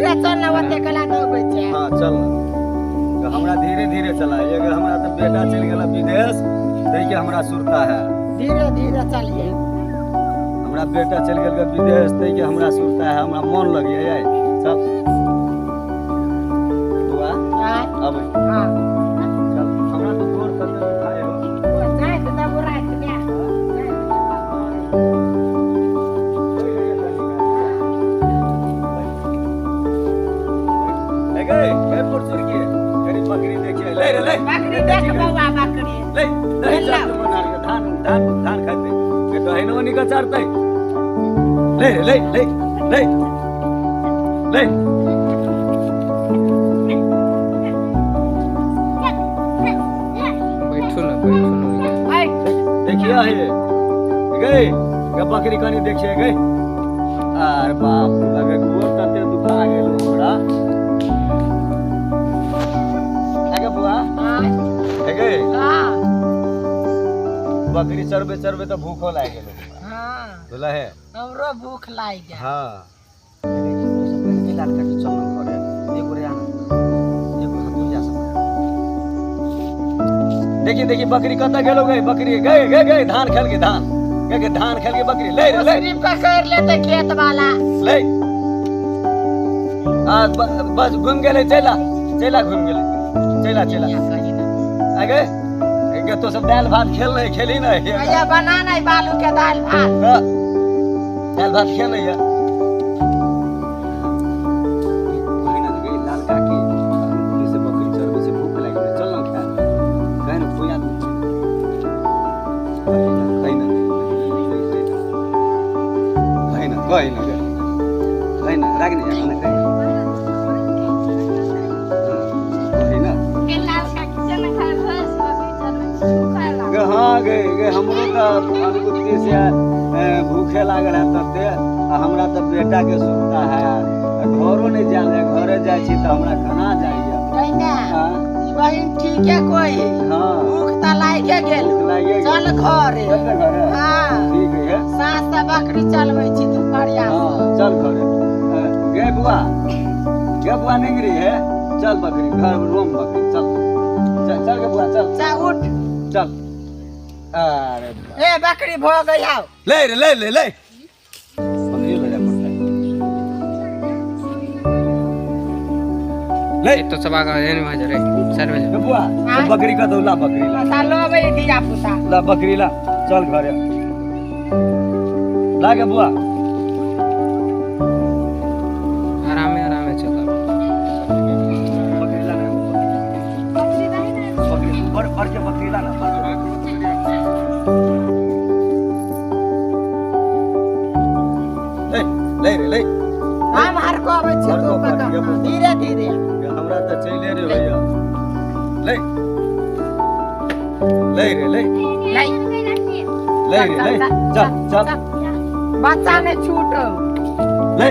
धीरे चल ना ओते कला दबै छै। हां चल ना हमरा धीरे धीरे चला एगो हमरा तो बेटा चल गेला विदेश तै के हमरा सुरता है। धीरे धीरे चलिए हमरा बेटा चल गेल विदेश तै के हमरा सुरता है हमरा मन लगे है सब बुआ अब हां चल हमरा तो गोर तक खाए हो जाए तो तब रात में गए पुरसुर की गरी बकरी देखिए ले ले बकरी देख बौआ बकरी ले ले धान धान धान खाते ये तो है ना निका चारता है ले ले ले ले ले बैठो ना देखिए है गए का बकरी कनी देखिए गए अरे बाप लगे गोर तते दुखा गेलो हमरा बकरी चरबे चरबे तो भूखो लाग गेलो। हां बोला है हमरो भूख लाग गया। हां सबके लाल काटी चलन करे एगो रे आना एगो हतुलिया सब देखिए देखिए बकरी कत गेलो गए बकरी गए गए गए धान खेल के धान के धान खेल के बकरी ले ले बकरी पकड़ लेते खेत वाला ले आ बस घूम गेले चला चला घूम गेले चला चला आगे के तो सब दाल भात खेल नहीं खेली नहीं भैया बना नहीं बालू के दाल भात दाल भात खेल नहीं है लाल काकी से बकरी चरबे से भूख लगी चल ना खा कहीं ना कोई आदमी कहीं ना राग नहीं आना कहीं हाँ गए हमरो तो अनुकुति से भूखे लागल है तते हमरा तो बेटा के सुनता है घरो नहीं जाल है घरे जाय छी तो हमरा खाना जाइए नहीं बहिन ठीक है कोई हां भूख त लागे गेल चल घरे हां ठीक है सास त बकरी चलबै छी दुपहरिया हां चल घरे गे बुआ निंगरी है चल बकरी घर रोम बकरी चल चल के बुआ चल जा उठ चल अरे ए बकरी भ गई आओ ले रे ले ले ले बकरी ले जा ले तो सब आगा एने भज रे सर भज बुआ बकरी का दौला बकरी ला सालो बे दिया पुता ला बकरी ला चल घरे लागे बुआ आराम में चल बकरी ला ना बकरी नहीं ना बकरी पर के बकरी ला ना ले ले ले हम हर को आबै छी तो पका धीरे धीरे हमरा त चले रे भैया ले ले रे ले ले ले रे ले चल चल बच्चा ने छूटो ले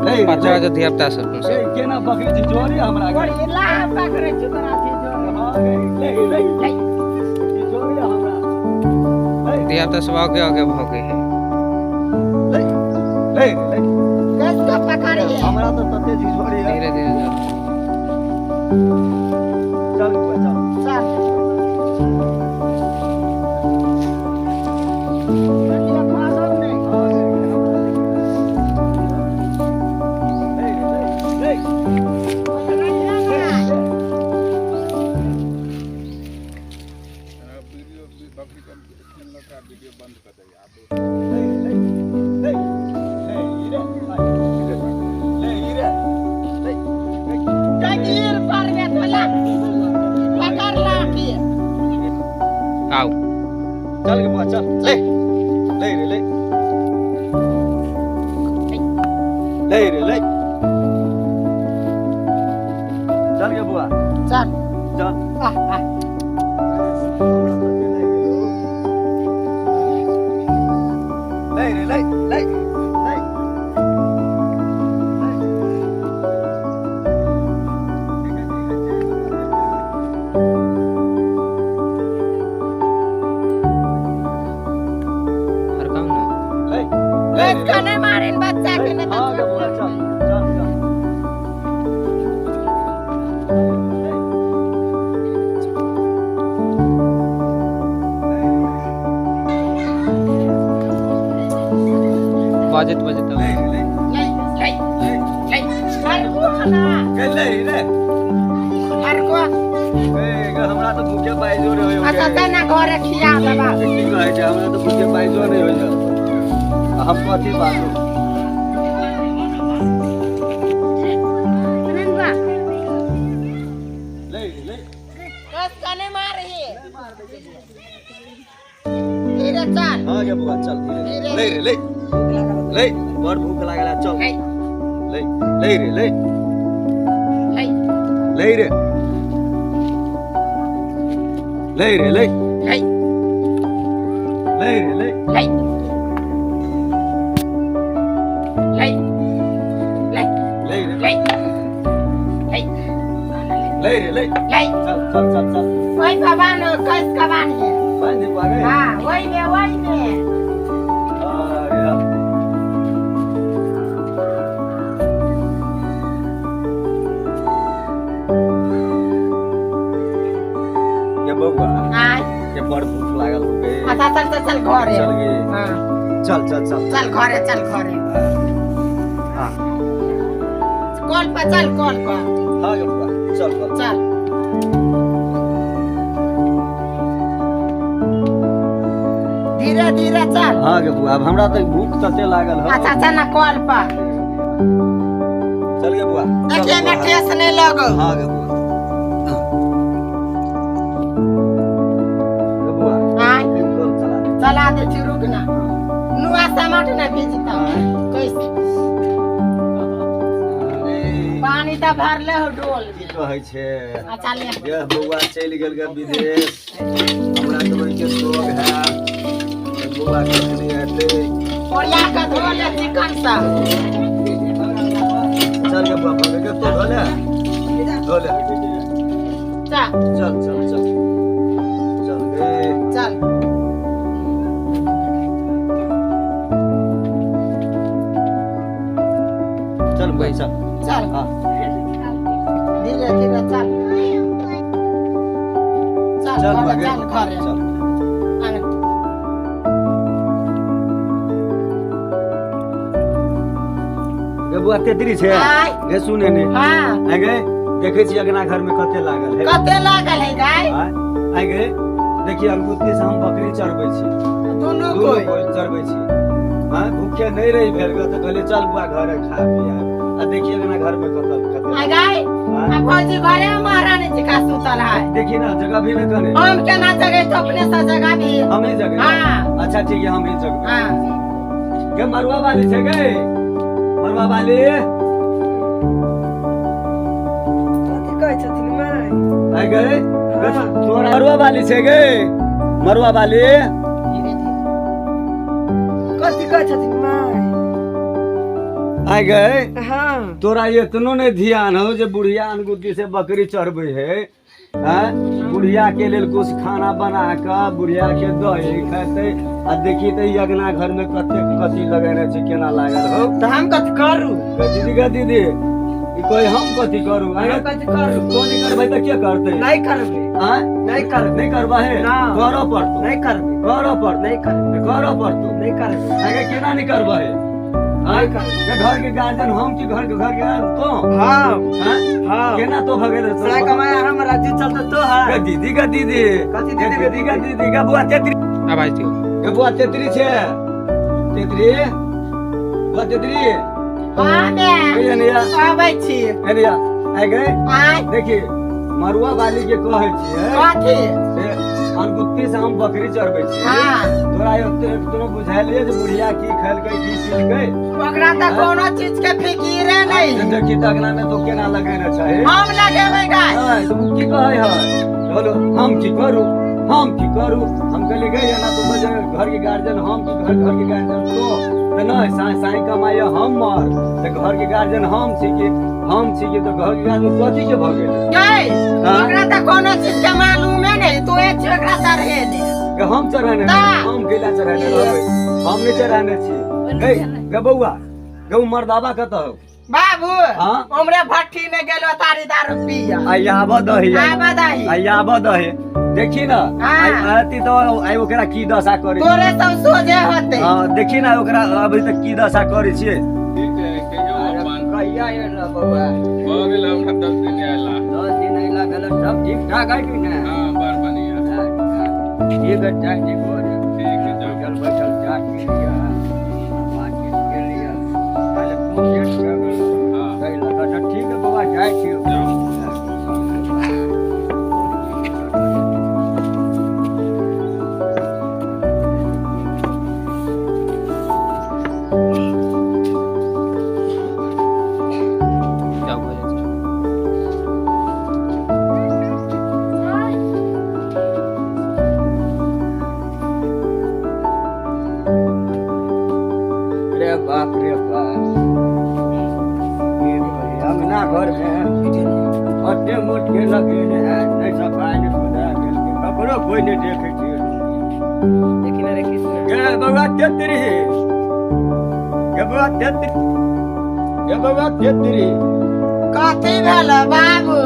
ले बच्चा जो धियापुता सब ए केना बकरी छी जोरी हमरा कोई ला पकड़े छी तोरा छी जोरी हां ले ले ले जोरी हमरा ले धियापुता सब आगे भागे है ले ले ले कैसे पकड़ी है हमरा तो तते जी जोरी है धीरे धीरे चल चल चल आओ चल के बुआ चल ले ले रे ले ले रे ले चल के बुआ चल चल ले रे ले ले ले इसका नहीं मारेन बच्चा के नहीं हाँ बुआ चल चल चल बाजत बाजत ले ले ले ले हमरा तो भूखे पाइजो रे होय अच्छा तना घरे खिया देबा की कहै छै हमरा तो भूखे पाइजो नहीं होय हम कथी बाजू ले ले कस कने मारही धीरे चल हां के बुआ चल धीरे ले रे ले ले बड़ भूख लागला चल ले ले रे ले ले रे ले रे ले ले ले रे ले ले ले ले ले रे ले ले रे ले ले चल चल चल चल ओए भगवान कस कबान है बांध पागे हां वही में अरे ये बबुआ हां ये बड़ भूख लागल हो गए अच्छा चल चल चल घरे चल गए हां चल चल चल चल घरे हां कॉल पर चल कॉल पर हां ये बबुआ चल चल चल धीरे धीरे चल हां के बुआ अब हमरा तो भूख तते लागल ह अच्छा चल ना कॉल पर चल के बुआ देखिए मैं ठेस नहीं लगो हां के बुआ के बुआ हां कल चला दे चला दे छी रुक ना नुआ समाट ना भेजता कैसे अरे पानी तो भरले हो डोल की कहै छै अच्छा ले ये बउआ चल गेल के विदेश हमरा तो वही के शौक है बउआ के नहीं आते ओला का धोले चिकन सा चल के बाबा के तो धोले धोले चल चल चल चल चल गे चल चल भाई चल चल हां धीरे धीरे चल चल चल घरे भागे चल घरे चल गे बुआ तेतरी छै आय। गे सुने ने हां आ गे देखे छी अगना घर में कते लागल है कते लागल है गाय आ गे देखिए अंगूठी से हम बकरी चरबै छी दोनों दूगो कोई कोई चरबै छी हां भूखे नहीं रही भेल गे तो कहले चल बुआ घरे खा पिया आ देखिए अगना घर में कते आ गाय आ भौजी घरे में महारानी जी का सुतल है देखिए ना जगह भी न कने हम केना जगह तो अपने सा जगह भी हम ही जगह हां अच्छा ठीक है हम ही जगह हां गे मरुआ वाली छै गे मरुआ वाली कथी कहै छथिन माय आ गे तोरा मरुआ वाली छै गे मरुआ वाली धीरे धीरे कथी कहै छथिन माय आ गए हाँ तोरा इतनो नहीं ध्यान हो जे बुढ़िया अनगुटी से बकरी चढ़बे है बुढ़िया के लेल कुछ खाना बना के बुढ़िया के दही खेते आ देखी तो अगना घर में कते कथी लगेने छै केना लागल हो तो हम कथी करू गे दीदी ई कोई हम कथी करू हम कथी करू कोन करबै त के करते नहीं करबे हां नहीं करबे नहीं करबा है ना। करो पड़तो नहीं करबे करो पड़तो नहीं करबे करो पड़तो नहीं करबे आगे केना नहीं करबा है नहीं करबे के घर के गार्जियन हम की घर के गार्जियन तो हाँ हां हाँ केना तो भगेल सारा कमाया हमरा जी चलते तो है दीदी कथी दीदी दीदी का बुआ तेतरी आवाज दियो के बुआ तेतरी छे तेतरी बुआ तेतरी हां बे एनिया आबै छी एनिया आ गए आय देखिए मरुआ वाली के कहै छियै कथी से अनगुत्ती से हम बकरी चरबै छी हां तोरा तोरा बुझाइलिए जे बुढ़िया की खेलकै की सीलकै ओकरा त कोनो चीज के फिकिरे नहीं देखी त अगना में तो केना लगेना चाही हम लगेबै गाय तो की कहै है बोलो हम की करू हम कहले गए ना तो बजे घर के गार्जियन हम की घर के गार्जियन तो नहीं साई कमाए हम मर तो घर के गार्जियन हम छी तो घर के गार्जियन कथी के भ गेल गाय हाँ? ओकरा त कोनो चीज के मालूमे नहीं तू एक ओकरा तरहे दे के हम चढ़ाने ना। हम गेला चढ़ाने रहबै हम नहीं चढ़ाने छी गे बौआ गे मर्दावा कत हो बाबू हाँ? हमरे भट्ठी में गेलो तारी दारू पिया आया बदही आ बदाई आया बदही देखी ना हाँ। आती तो आई ओकरा की दशा करे तोरे सब सोझे होते हां देखी ना ओकरा अभी तक की दशा करे छिए कहिया ये ना बउआ 10 दिन अइला गल सब ठीक ठाक है कि ना ठीक है ठीक हो चल बैठल चाट पी लिया बातचीत के लिया पहले फोन सेट कर गलो सही लगा तो ठीक है बउआ जाए छी जाओ घरे जाओ। रे बाप रे बाप ये अंगना घर में अटे मोट के लगे है नहीं सफाई नहीं सुधा गेल के कपड़ो कोई नहीं देखे छी लेकिन रे कृष्ण ये बउआ तेतरी ये बउआ तेतरी ये बउआ तेतरी कथी भेल बाबू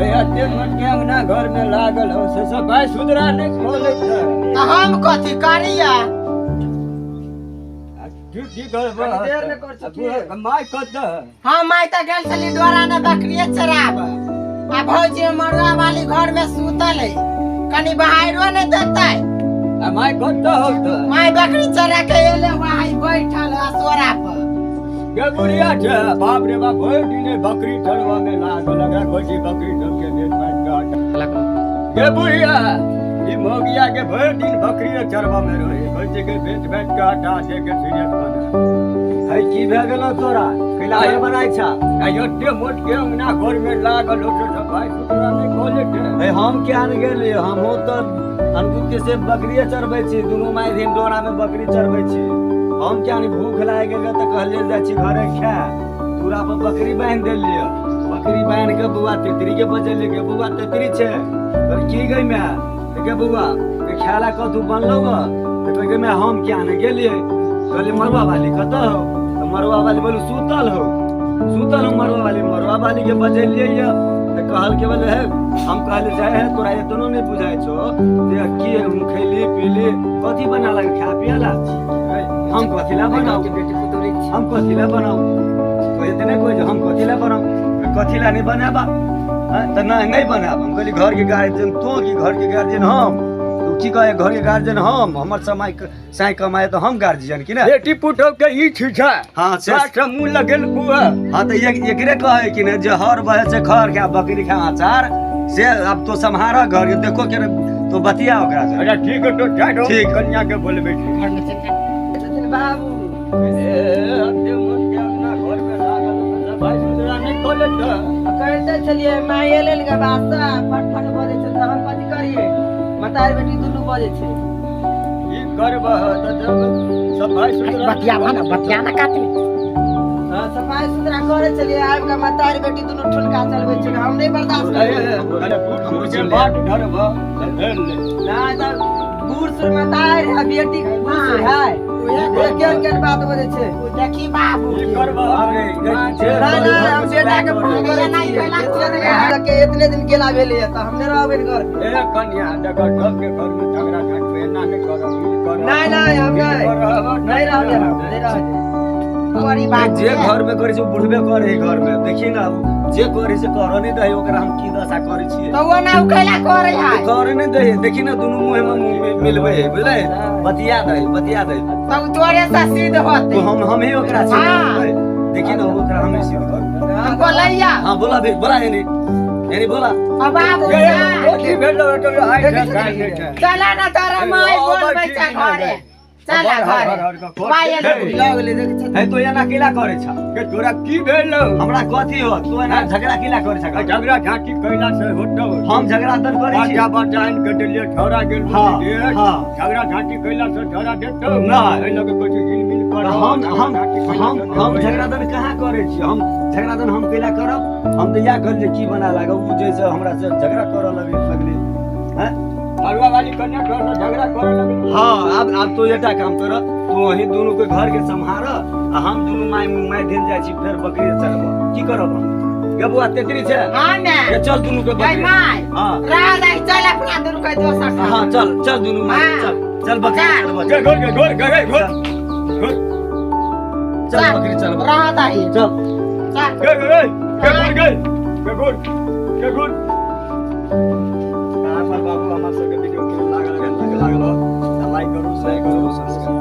ए अटे मोट के अंगना घर में लागल हो से सफाई सुधरा नहीं खोले था तो हम कथी करिया ठीक देर में कर छी माय कत हम माई त गेल छली डोरा ने बकरिए चराब आ भौजी मरुआ वाली घर में सुतल है कनी बहारो ने देतै माय कत होत माई बकरी चरा के एले वही बैठल असोरा पर ये बुढ़िया छे बाप रे बाप भर दिन बकरी चरवा में लागल लगा कोई बकरी चर के देत बैठ के हला करो। ये बुढ़िया ई मोगिया के भर दिन बकरी चरवा में रहे बच्चे के बेच बैठ के आटा दे के सीरियस बना है की भे गेलो तोरा कैला आय। बनाई छा अयोध्या मोट के अंगना घर में लागल हो तो सफाई सुथरा नहीं खोले के है हम क्या न गेली हम तो अनकुत के से बकरिए चरबै छी दुनू माय दिन डोरा में बकरी चरबै छी हम क्या नहीं भूख लाग गेल त कहले जा छी घरे खा पूरा पर बकरी बांध देलिए बकरी बांध के बुआ तेतरी के बजेले के बुआ तेतरी छे तो की गई मैं के बुआ के खाला कतु बनलो ग तो कह मैं हम क्या न गेलिए कहले मरवा वाली कत हो तो मरवा वाली बोलू सुतल हो मरवा वाली के बजेलिए ये तो कहल के बोले है हम कहले जाए है तोरा एतनो नहीं बुझाई छो जे की हम खैली पीली कथी बना लगे खा पियाला हम कथिला बनाऊ हम कथिला बनाऊ तो इतने कोई हम कथिला बनाऊ कथिला नहीं बनाबा तो नहीं बनाब हम कहली घर के गार्जियन तो की घर के गार्जियन हम तो की कहे घर के गार्जियन हम हमर समय साई कमाए तो हम गार्जियन की ना बेटी पुतो के ई छिछा हाँ से साठ मुंह लगल बुआ हाँ तो एकरे कहे कि ने जे हर बहे से खर खा बकरी खा अचार से अब तो संहारा घर के देखो के तो बतिया ओकरा से अच्छा ठीक है तो जाओ ठीक। कन्या के बोले बेटी घर में से बाबू करते छलिए माई एले के बास्ता फटफट बजे छै त हम कथी करिए मतार बेटी दुनू बजे छै बतिया ना काटी सफाई सुथरा करे छलिए आब के मतार बेटी दुनू ठुलका चलबै छै हम नहीं बर्दाश्त ना त बूढ़ सुर मतार है बेटी बूढ़ है केन केन बात बजे छै देखी बाबू के इतने दिन केला भेले त हमने रहबे घर नहीं नहीं हम नहीं रहबे नहीं रहबे हमारी बात जे घर में करे छै बुढ़बे करे घर में देखी ना जे करे से कर नहीं दे ओकरा हम की दशा करे छिए तो वो ना उकेला करे है कर नहीं दे देखी ना दोनों मुंह में मिलबे बुझले बतिया दे तब तोरे से सिद्ध होते तो हम ही ओकरा से हाँ। देखी ना ओकरा हम सिद्ध कर हमको लैया हां बोला यानी बोला अब बाबू चला ना तारा माई बोलबै छै घरे चला घरे माई लगले देख है तो एना किला करे छ तोरा की भेल हमरा कथी हो तू एना झगड़ा किला करे छ झगड़ा झांकी कैला से होतो हम झगड़ा तन करे छी बाजा बजाइन के दिलिए ठौरा गेल हाँ, हाँ। झगड़ा झांकी कैला से ठौरा देतो ना। ए लगे कुछ गिनमिन कर हम झगड़ा तन कहाँ करे छी हम झगड़ा तन हम किला करब हम तो या कर जे की बना लागब उ जैसे हमरा से झगड़ा करे लगले हैं मरवा वाली कन्या ठौरा झगड़ा करे लगे हाँ अब तो एटा काम कर तू वही दोनों के घर के संभार आ हम दोनों माय दिन जाय छी फेर बकरी चरब की करब हम गे बुआ तेतरी छे हाँ ने ये चल दुनू के गई बकरी माय हां रह दे चल अपना दुनू के दोसर ठाम। हां चल दुनू में हाँ। चल बकरी चल। चल बकरी घोर चल बकरी चल बकरी रह दे चल चल घोर बाबू हमार सबके वीडियो केहन लागल हो लाइक करू शेयर करू सब्सक्राइब